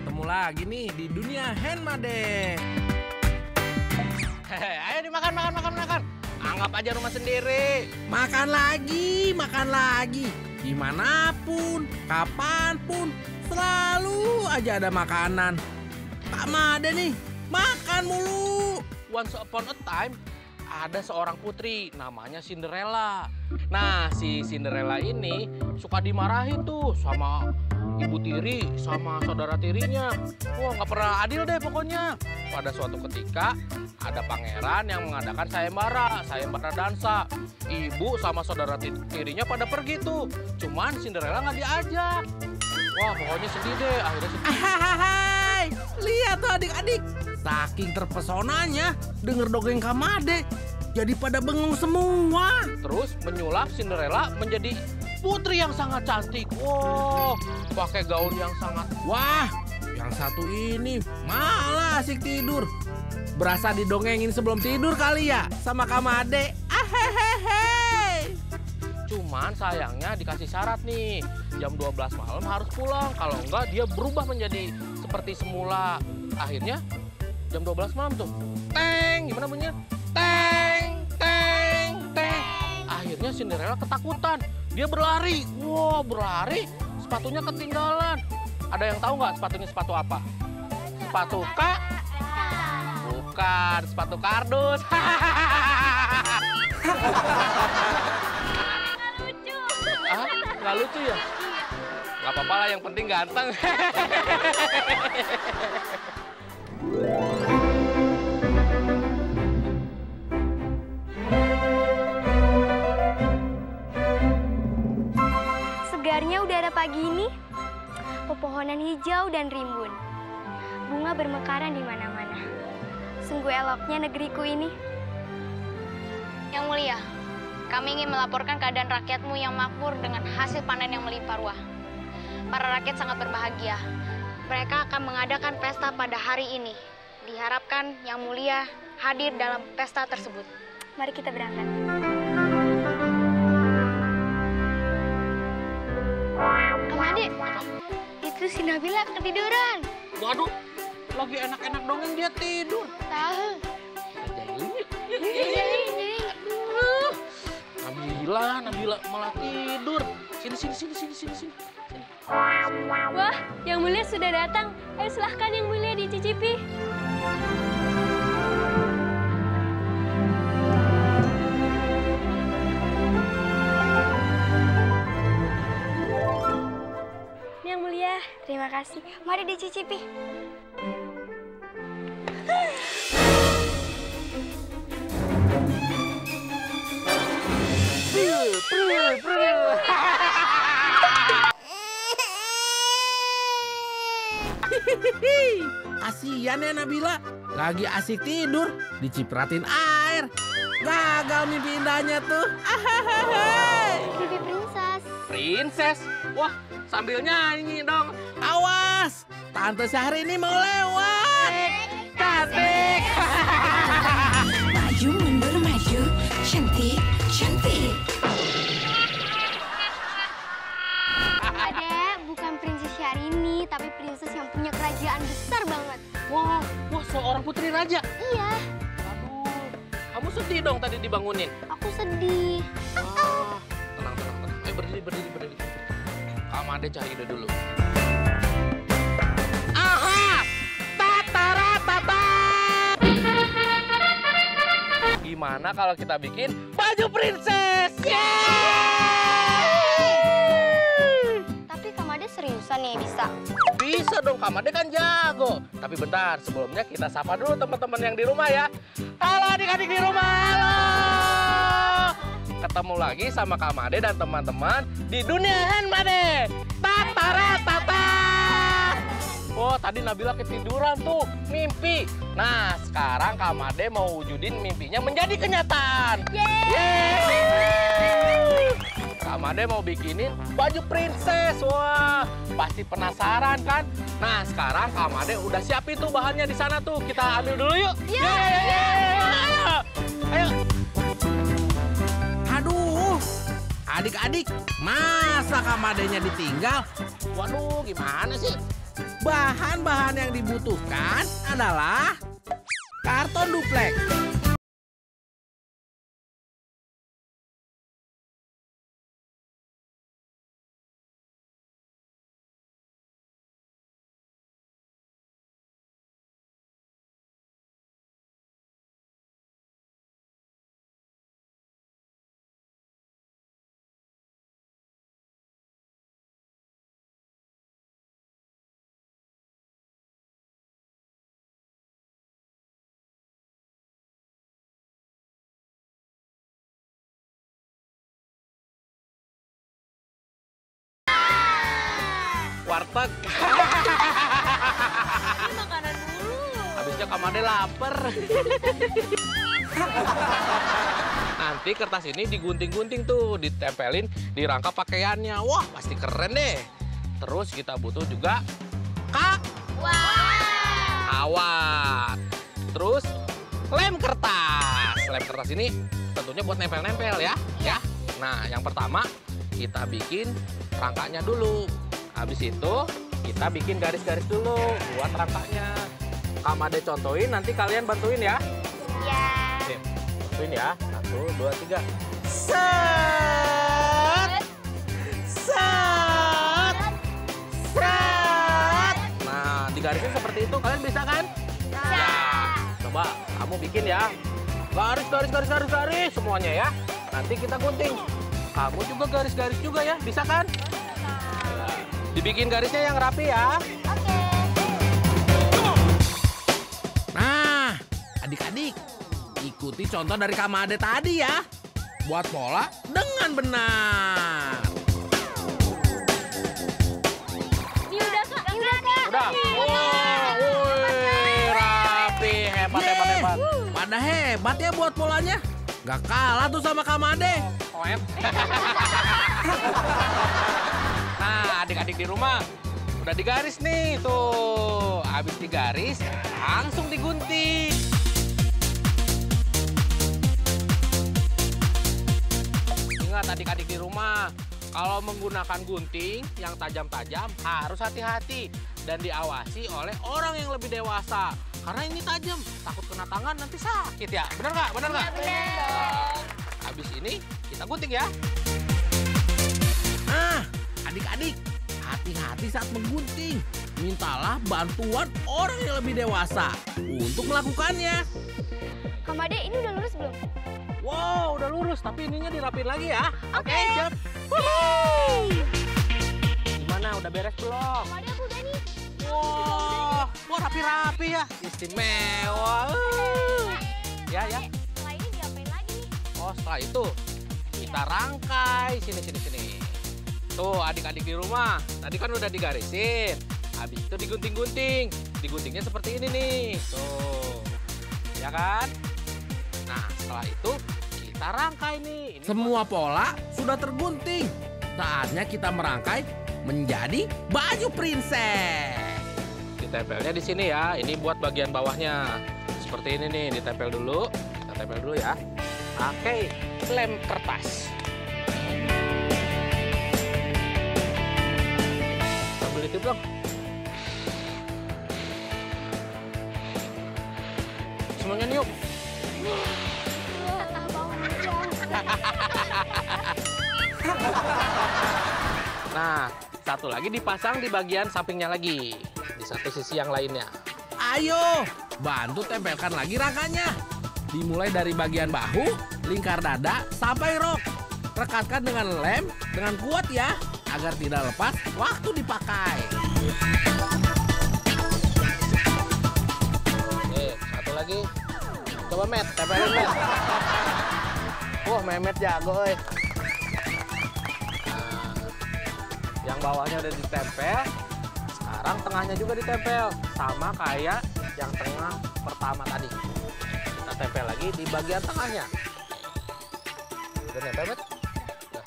Ketemu lagi nih di dunia Henmade. Ayo dimakan, makan. Anggap aja rumah sendiri. Makan lagi. Dimanapun, kapanpun, selalu aja ada makanan. Kak Made nih, makan mulu. Once upon a time, ada seorang putri namanya Cinderella. Nah, si Cinderella ini suka dimarahin tuh sama ibu tiri sama saudara tirinya. Wah, nggak pernah adil deh pokoknya. Pada suatu ketika, ada pangeran yang mengadakan sayembara dansa. Ibu sama saudara tirinya pada pergi tuh. Cuman Cinderella nggak diajak. Wah, pokoknya sedih deh. Akhirnya sedih. Hai, lihat tuh adik-adik. Saking terpesonanya denger dongeng Kak Made, jadi pada bengong semua. Terus menyulap Cinderella menjadi putri yang sangat cantik. Wow, pakai gaun yang sangat... Wah, yang satu ini malah asik tidur. Berasa didongengin sebelum tidur kali ya sama Kak Made. Ahehehe. Cuman sayangnya dikasih syarat nih. Jam 12 malam harus pulang. Kalau enggak dia berubah menjadi seperti semula. Akhirnya jam 12 malam tuh. Teng, gimana bunyinya? Teng. Akhirnya Cinderella ketakutan. Dia berlari. Wow, berlari. Sepatunya ketinggalan. Ada yang tahu nggak sepatunya sepatu apa? Sepatu kak? Bukan, sepatu kardus. Lucu. Ah, nggak lucu ya? Nggak apa-apa lah, yang penting ganteng. Segarnya udara pagi ini, pepohonan hijau dan rimbun. Bunga bermekaran di mana-mana. Sungguh eloknya negeriku ini. Yang mulia, kami ingin melaporkan keadaan rakyatmu yang makmur dengan hasil panen yang melimpah ruah. Para rakyat sangat berbahagia. Mereka akan mengadakan pesta pada hari ini. Diharapkan yang mulia hadir dalam pesta tersebut. Mari kita berangkat. Kak Made, itu si Nabila ketiduran. Waduh, lagi enak-enak dongeng dia tidur. Tahu. Kerjain yuk. Jadi. Nabila malah tidur. Sini. Wah, Yang Mulia sudah datang. Ayo silahkan Yang Mulia dicicipi. Yang Mulia, terima kasih. Mari dicicipi. Kasian ya Nabila, lagi asik tidur, dicipratin air. Gagal mimpi indahnya tuh. Bibi Princess. Princess? Wah, sambil nyanyi dong. Awas, Tante Syahrini mau lewat. Cantik. Maju mundur maju, cantik. Adek, bukan Princess Syahrini, tapi princess yang punya kerajaan besar banget. Wah, seorang putri raja. Iya, Aduh, kamu sedih dong tadi dibangunin. aku sedih. Wah, tenang. Ayo berdiri. Kak Made cari ide dulu. Aha! Tataratata! Gimana kalau kita bikin baju princess? Tapi Kak Made seriusan nih bisa. Bisa dong, Kak Made kan jago. Tapi bentar, sebelumnya kita sapa dulu teman-teman yang di rumah ya. Halo adik-adik di rumah, halo! Ketemu lagi sama Kak Made dan teman-teman di dunia Henmade. Tataratata! Oh, tadi Nabila ketiduran tuh, mimpi. Nah, sekarang Kak Made mau wujudin mimpinya menjadi kenyataan. Yeay! Kak Made mau bikinin baju princess. Wah, pasti penasaran kan? Nah, sekarang Kak Made udah siapin tuh bahannya di sana tuh. Kita ambil dulu yuk. Ayo. Aduh, adik-adik, masa Kak Madenya ditinggal? Waduh, gimana sih? Bahan-bahan yang dibutuhkan adalah karton duplek, warteg. Ini makanan dulu. Habisnya Kamade lapar. Nanti kertas ini digunting-gunting tuh, ditempelin di rangka pakaiannya. Wah, pasti keren deh. Terus kita butuh juga kawat. Terus lem kertas. Lem kertas ini tentunya buat nempel-nempel ya. Nah, yang pertama kita bikin rangkanya dulu. Habis itu kita bikin garis-garis dulu buat rangkanya. Kamade contohin, nanti kalian bantuin ya. Ya. Oke, bantuin ya. 1, 2, 3. Set! Set! Set! Nah, digarisin seperti itu. Kalian bisa kan? Ya. Coba kamu bikin ya. Garis semuanya ya. Nanti kita gunting. Kamu juga garis-garis juga ya. Bisa kan? Dibikin garisnya yang rapi ya. Oke. Nah, adik-adik, ikuti contoh dari Kamade tadi ya. Buat pola dengan benar. Ini udah Kak. Ini udah Kak. Udah. Wih, rapi, hebat. Pada hebat ya buat polanya. Gak kalah tuh sama Kamade. Koep. Nah, adik-adik di rumah udah digaris nih tuh. Habis digaris, langsung digunting. Ingat adik-adik di rumah, kalau menggunakan gunting yang tajam-tajam harus hati-hati dan diawasi oleh orang yang lebih dewasa. Karena ini tajam, takut kena tangan nanti sakit ya. Bener nggak? Bener nggak? Bener. Habis ini kita gunting ya. Nah, adik-adik, hati-hati saat menggunting. Mintalah bantuan orang yang lebih dewasa untuk melakukannya. Kamade, ini udah lurus belum? Wow, udah lurus, tapi ininya dirapin lagi ya. Oke. Siap. Gimana, udah beres belum? Kamade, aku udah nih. Wah, rapi-rapi ya. Istimewa. Ya. Setelah ini diapain lagi nih? Oh, setelah itu kita rangkai. Sini. Tuh, adik-adik di rumah. Tadi kan udah digarisin. Habis itu digunting-gunting. Diguntingnya seperti ini nih. Tuh. Ya kan? Nah, setelah itu kita rangkai nih. Ini Semua pola sudah tergunting. Saatnya kita merangkai menjadi baju princess. ditempelnya di sini ya. Ini buat bagian bawahnya. Seperti ini nih, ditempel dulu. Kita tempel dulu ya. Pakai lem kertas. Sambil ditip dong. Semuanya niup. Nah, satu lagi dipasang di bagian sampingnya lagi. Di satu sisi yang lainnya. Ayo, bantu tempelkan lagi rangkanya. Dimulai dari bagian bahu, lingkar dada, sampai rok. Rekatkan dengan lem dengan kuat ya, agar tidak lepas waktu dipakai. Oke, satu lagi. Coba Met, tempelin Met. Wah, Memet jago, euy. Nah, yang bawahnya udah ditempel. Sekarang tengahnya juga ditempel. Sama kayak yang tengah pertama tadi. Kita tempel lagi di bagian tengahnya. Udah nempel, Met? Udah.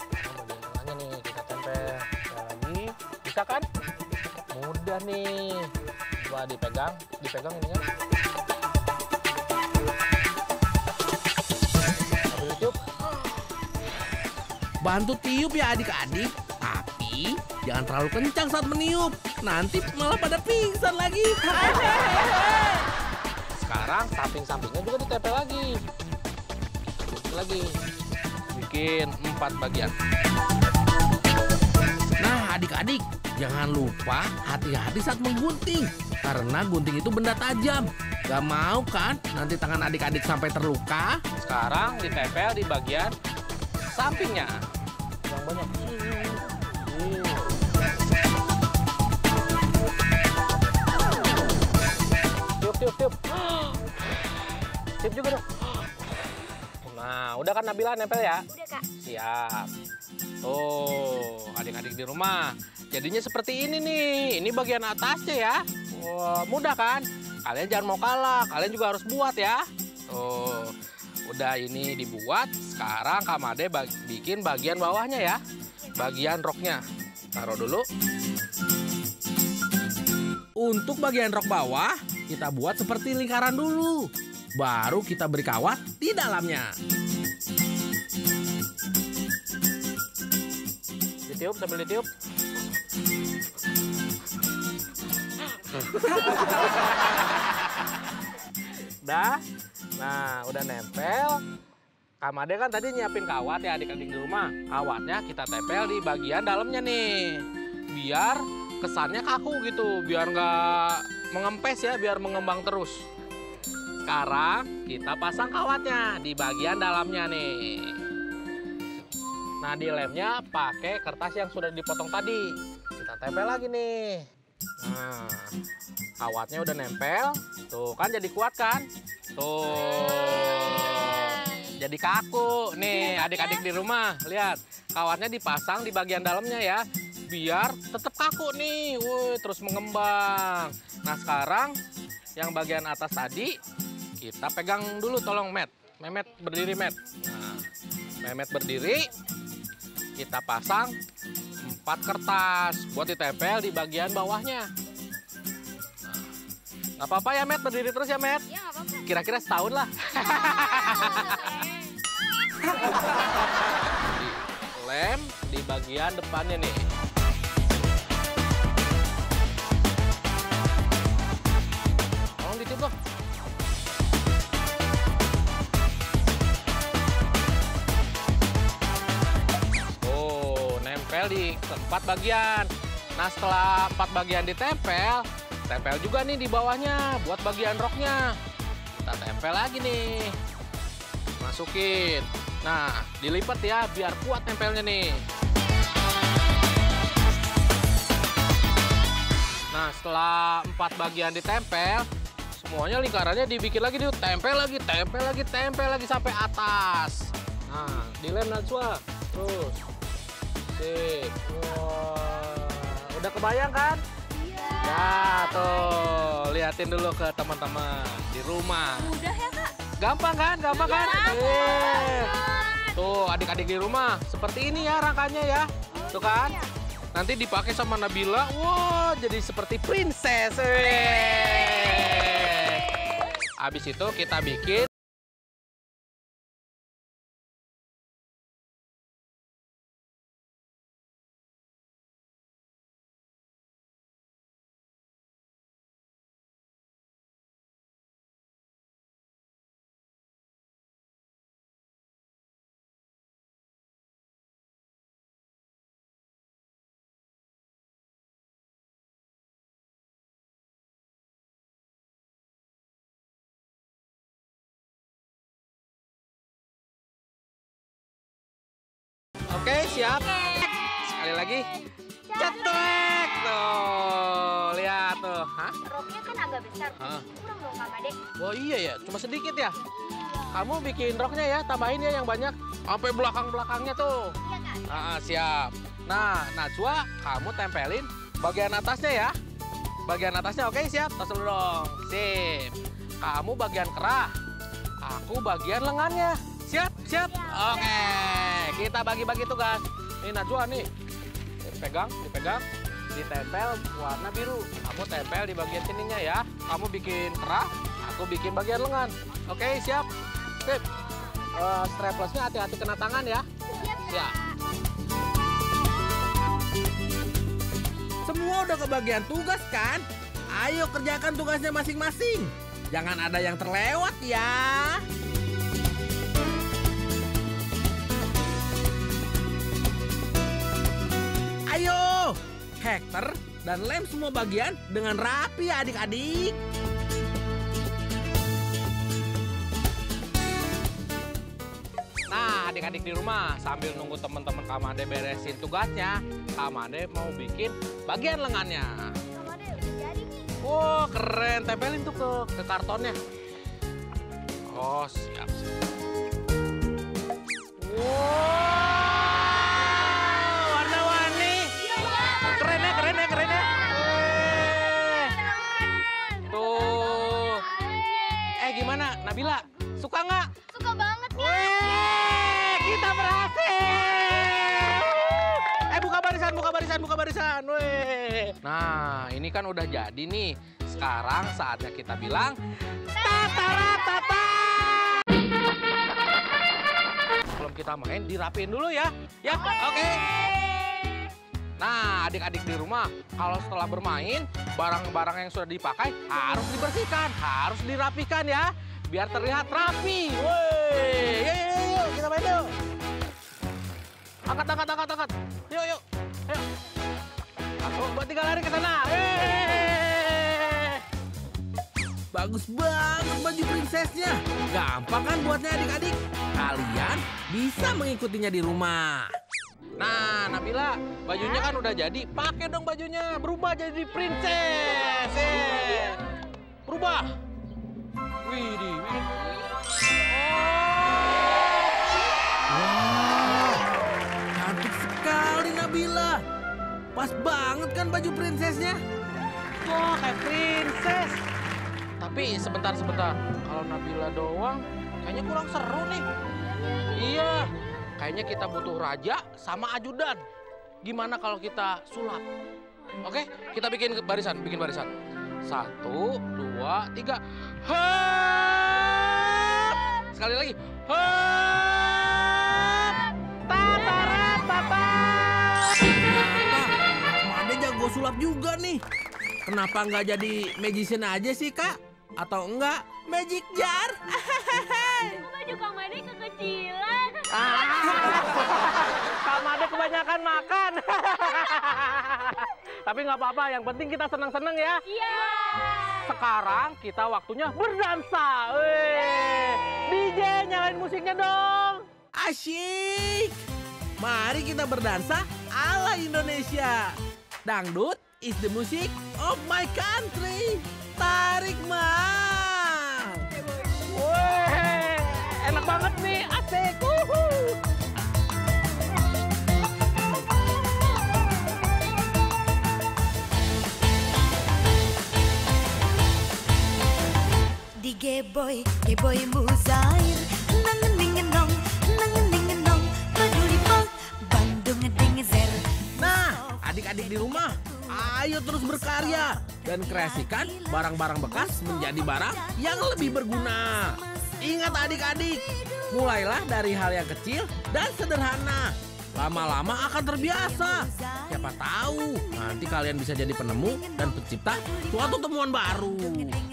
Sekarang bagian tengahnya nih kita tempel. Tempel lagi. Bisa kan? Mudah nih. Coba dipegang ini kan. Sambil tiup. Bantu tiup ya adik-adik, tapi jangan terlalu kencang saat meniup. nanti malah pada pingsan lagi. Sekarang samping-sampingnya juga ditempel lagi. Bikin 4 bagian. Nah, adik-adik, jangan lupa hati-hati saat menggunting. Karena gunting itu benda tajam. Gak mau kan nanti tangan adik-adik sampai terluka? Sekarang ditempel di bagian sampingnya. Yang banyak. Tiup. Tiup juga dong. Nah, udah kan Nabila nempel ya? Udah, Kak. Siap. Tuh, adik-adik di rumah. Jadinya seperti ini nih. Ini bagian atasnya ya. Wah, mudah kan? Kalian jangan mau kalah. Kalian juga harus buat ya. Tuh, udah ini dibuat. Sekarang Kak Made bikin bagian bawahnya ya. Bagian roknya. Taruh dulu. Untuk bagian rok bawah, kita buat seperti lingkaran dulu. Baru kita beri kawat di dalamnya. Ditiup sambil ditiup. Udah. Nah, udah nempel. Kak Made kan tadi nyiapin kawat ya adik-adik di rumah. Kawatnya kita tempel di bagian dalamnya nih. Biar kesannya kaku gitu. Biar nggak mengempes ya, biar mengembang terus. Sekarang kita pasang kawatnya di bagian dalamnya nih. Nah, di lemnya pakai kertas yang sudah dipotong tadi. Kita tempel lagi nih. Nah, kawatnya udah nempel. Tuh kan jadi kuat kan? Tuh. Jadi kaku. Nih, adik-adik di rumah, lihat. Kawatnya dipasang di bagian dalamnya ya. Biar tetap kaku nih. Wuh, terus mengembang. Nah, sekarang yang bagian atas tadi kita pegang dulu, tolong Memet berdiri Met. Nah, Memet berdiri, kita pasang 4 kertas buat ditempel di bagian bawahnya. Nah, nggak apa-apa ya Met, berdiri terus ya Met. Ya, nggak apa-apa. Kira-kira setahun lah. Lem di bagian depannya nih. Tolong ditiup dong. Di 4 bagian. Nah, setelah 4 bagian ditempel, tempel juga nih di bawahnya buat bagian roknya. Kita tempel lagi nih. Masukin. Nah, dilipat ya biar kuat tempelnya nih. Nah, setelah 4 bagian ditempel, semuanya lingkarannya dibikin lagi, tempel lagi sampai atas. Nah, dilem Najwa. Terus. Wah, udah kebayang kan? Iya. Ya, tuh. Liatin dulu ke teman-teman di rumah. Mudah ya, Kak? Gampang kan? Gampang kan? Tuh, adik-adik di rumah. Seperti ini ya rangkanya ya. Tuh kan? Nanti dipakai sama Nabila. Wah, jadi seperti princess. Habis itu kita bikin Oke, siap. Sekali lagi. Cetek. Tuh, lihat tuh. Hah? Roknya kan agak besar. Kurang dong, Kak Made. Oh iya ya, cuma sedikit ya. Kamu bikin roknya ya, tambahin ya yang banyak. Sampai belakang-belakangnya tuh. Iya, Kak. Siap. Nah, Najwa, kamu tempelin bagian atasnya ya. Bagian atasnya, oke siap. Tos dulu dong. Sip. Kamu bagian kerah. Aku bagian lengannya. Siap, siap. Oke. Kita bagi-bagi tugas. Ini Najwa nih. Dipegang. Ditempel warna biru. Kamu tempel di bagian sininya ya. Kamu bikin kerah, aku bikin bagian lengan. Oke, siap. Sip. Straplessnya hati-hati kena tangan ya. Siap. Semua udah kebagian tugas kan? Ayo kerjakan tugasnya masing-masing. Jangan ada yang terlewat ya. Ayo, Hector dan Lem semua bagian dengan rapi ya adik-adik. Nah, adik-adik di rumah sambil nunggu teman-teman Kamade beresin tugasnya, Kamade mau bikin bagian lengannya. Kamade udah jadi nih. Wow, keren. Tempelin tuh ke kartonnya. Oh, siap. Wow, warna-warni. Keren ya, keren ya, keren ya. Tuh. Gimana, Nabila? Suka nggak? Suka banget nih. Wih, kita berhasil. Buka barisan. Wih. Nah, ini kan udah jadi nih. Sekarang saatnya kita bilang tataratata. Sebelum kita main, dirapiin dulu ya. Ya, oke. Nah, adik-adik di rumah, kalau setelah bermain, barang-barang yang sudah dipakai harus dibersihkan, harus dirapikan ya. Biar terlihat rapi. Woi, yuk, kita main yuk. Angkat. Yuk. Ayo. 1, 2, 3 lari ke sana. Bagus banget baju prinsesnya. Gampang kan buatnya adik-adik? Kalian bisa mengikutinya di rumah. Nah, Nabila, bajunya kan udah jadi. Pakai dong bajunya, berubah jadi princess. Berubah. Widih. Wow, cantik sekali Nabila. Pas banget kan baju prinsesnya? Wah, kayak princess. Tapi sebentar. Kalau Nabila doang, kayaknya kurang seru nih. Iya, kayaknya kita butuh raja sama ajudan. Gimana kalau kita sulap? Oke, kita bikin barisan. 1, 2, 3. Hop! Sekali lagi. Hop! Tataratata! Kamade jago sulap juga nih. Kenapa nggak jadi magician aja sih, Kak? Atau enggak magic jar? Baju Kamade kekecilan. Kamade kebanyakan makan. Tapi nggak apa-apa, yang penting kita senang-senang ya. Iya. Sekarang kita waktunya berdansa. Wih, DJ nyalain musiknya dong. Asyik. Mari kita berdansa ala Indonesia. Dangdut is the music of my country. Tarik Mang. Wih, enak banget nih, asik. Di Geboy Muzair nangeningenong peduli pang Bandung ngedingezer. Nah, adik-adik di rumah, ayo terus berkarya dan kreasikan barang-barang bekas menjadi barang yang lebih berguna. Ingat adik-adik, mulailah dari hal yang kecil dan sederhana. Lama-lama akan terbiasa. Siapa tahu nanti kalian bisa jadi penemu dan pencipta suatu temuan baru.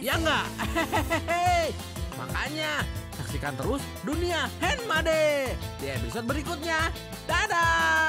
Ya enggak? Hehehe. Makanya saksikan terus Dunia Handmade di episode berikutnya. Dadah!